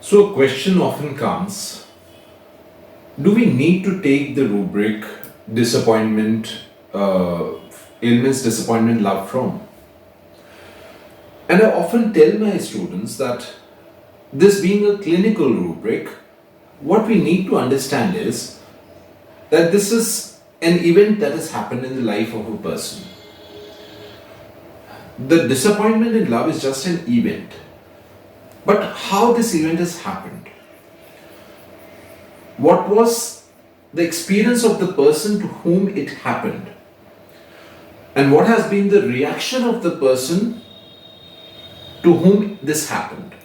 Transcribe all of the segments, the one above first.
So, a question often comes, do we need to take the rubric disappointment, ailments, disappointment, love from? And I often tell my students that this being a clinical rubric, what we need to understand is that this is an event that has happened in the life of a person. The disappointment in love is just an event. But how this event has happened? What was the experience of the person to whom it happened? And what has been the reaction of the person to whom this happened?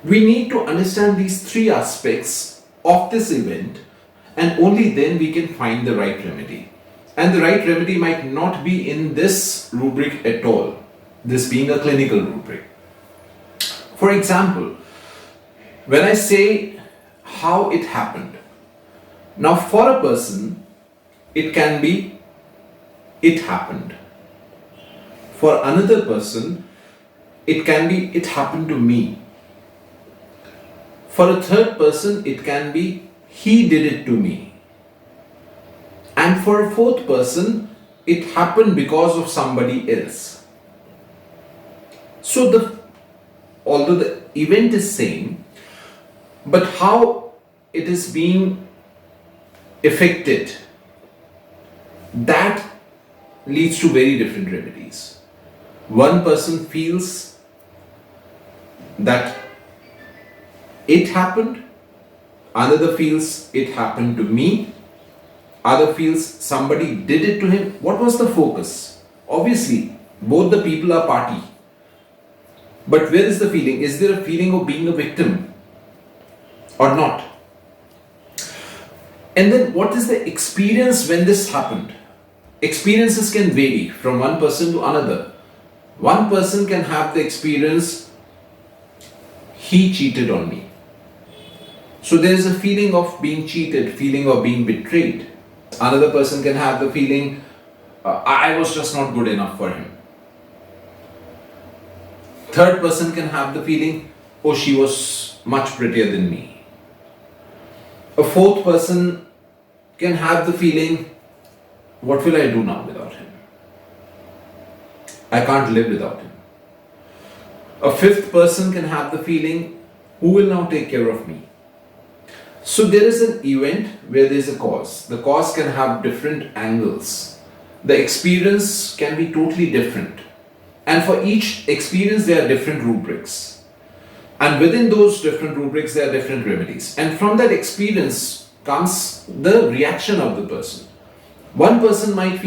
We need to understand these three aspects of this event, and only then we can find the right remedy. And the right remedy might not be in this rubric at all, this being a clinical rubric. For example, when I say how it happened, now for a person, it can be it happened. For another person, it can be it happened to me. For a third person, it can be he did it to me. And for a fourth person, it happened because of somebody else. So although the event is same, but how it is being affected, that leads to very different remedies. One person feels that it happened, another feels it happened to me, other feels somebody did it to him. What was the focus? Obviously, both the people are party. But where is the feeling? Is there a feeling of being a victim or not? And then what is the experience when this happened? Experiences can vary from one person to another. One person can have the experience, he cheated on me. So there is a feeling of being cheated, feeling of being betrayed. Another person can have the feeling, I was just not good enough for him. Third person can have the feeling, oh, she was much prettier than me. A fourth person can have the feeling, what will I do now without him? I can't live without him. A fifth person can have the feeling, who will now take care of me? So there is an event where there is a cause. The cause can have different angles. The experience can be totally different. And for each experience there are different rubrics. And within those different rubrics there are different remedies. And from that experience comes the reaction of the person. One person might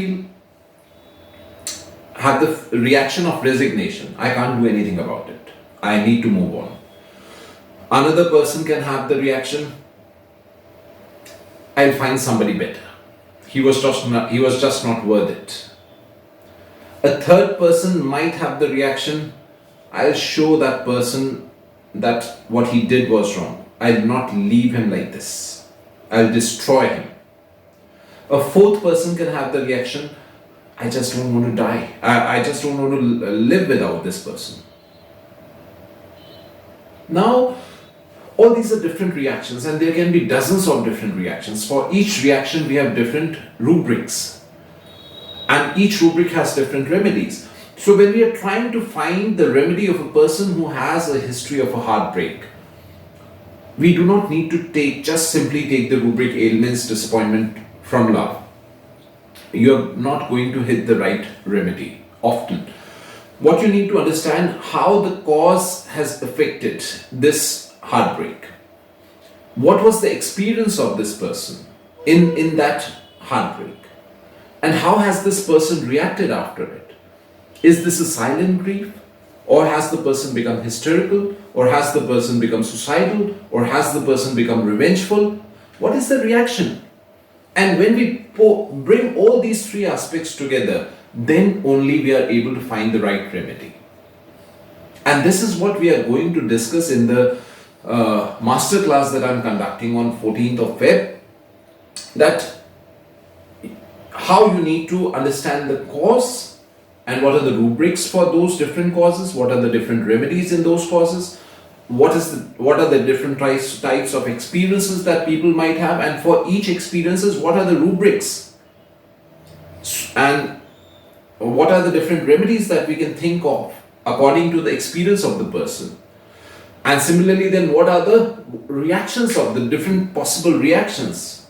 have the reaction of resignation. I can't do anything about it. I need to move on. Another person can have the reaction, I'll find somebody better. He was just not worth it. A third person might have the reaction, I'll show that person that what he did was wrong. I'll not leave him like this. I'll destroy him. A fourth person can have the reaction, I just don't want to die. I just don't want to live without this person. Now, all these are different reactions, and there can be dozens of different reactions. For each reaction, we have different rubrics, and each rubric has different remedies. So when we are trying to find the remedy of a person who has a history of a heartbreak, we do not need to just simply take the rubric ailments, disappointment from love. You're not going to hit the right remedy often. What you need to understand, how the cause has affected this heartbreak. What was the experience of this person in that heartbreak? And how has this person reacted after it? Is this a silent grief? Or has the person become hysterical? Or has the person become suicidal? Or has the person become revengeful? What is the reaction? And when we bring all these three aspects together, then only we are able to find the right remedy. And this is what we are going to discuss in the masterclass that I am conducting on 14th of Feb. That how you need to understand the cause and what are the rubrics for those different causes, what are the different remedies in those causes, what are the different types of experiences that people might have, and for each experiences, what are the rubrics, and what are the different remedies that we can think of according to the experience of the person. And similarly, then what are the reactions of the different possible reactions,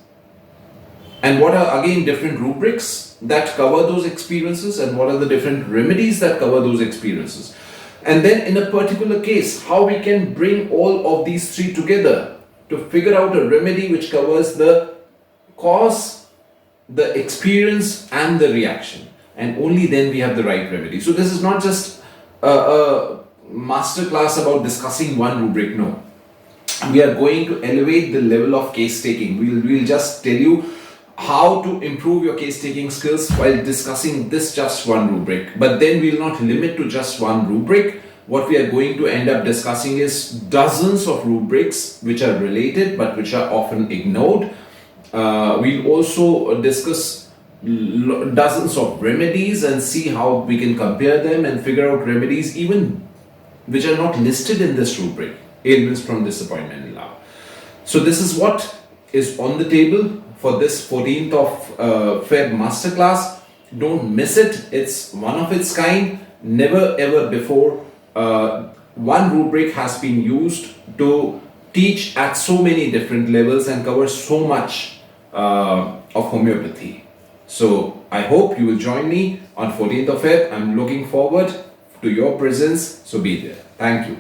and what are again different rubrics that cover those experiences, and what are the different remedies that cover those experiences. And then in a particular case, how we can bring all of these three together to figure out a remedy which covers the cause, the experience, and the reaction. And only then we have the right remedy. So this is not just a master class about discussing one rubric. No, we are going to elevate the level of case taking. We'll just tell you how to improve your case taking skills while discussing this just one rubric. But then we'll not limit to just one rubric. What we are going to end up discussing is dozens of rubrics which are related but which are often ignored. We'll also discuss dozens of remedies and see how we can compare them and figure out remedies even which are not listed in this rubric, ailments from disappointment and love. So this is what is on the table for this 14th of Feb masterclass. Don't miss it. It's one of its kind. Never ever before one rubric has been used to teach at so many different levels and cover so much of homeopathy. So I hope you will join me on 14th of Feb. I'm looking forward to your presence. So be there. Thank you.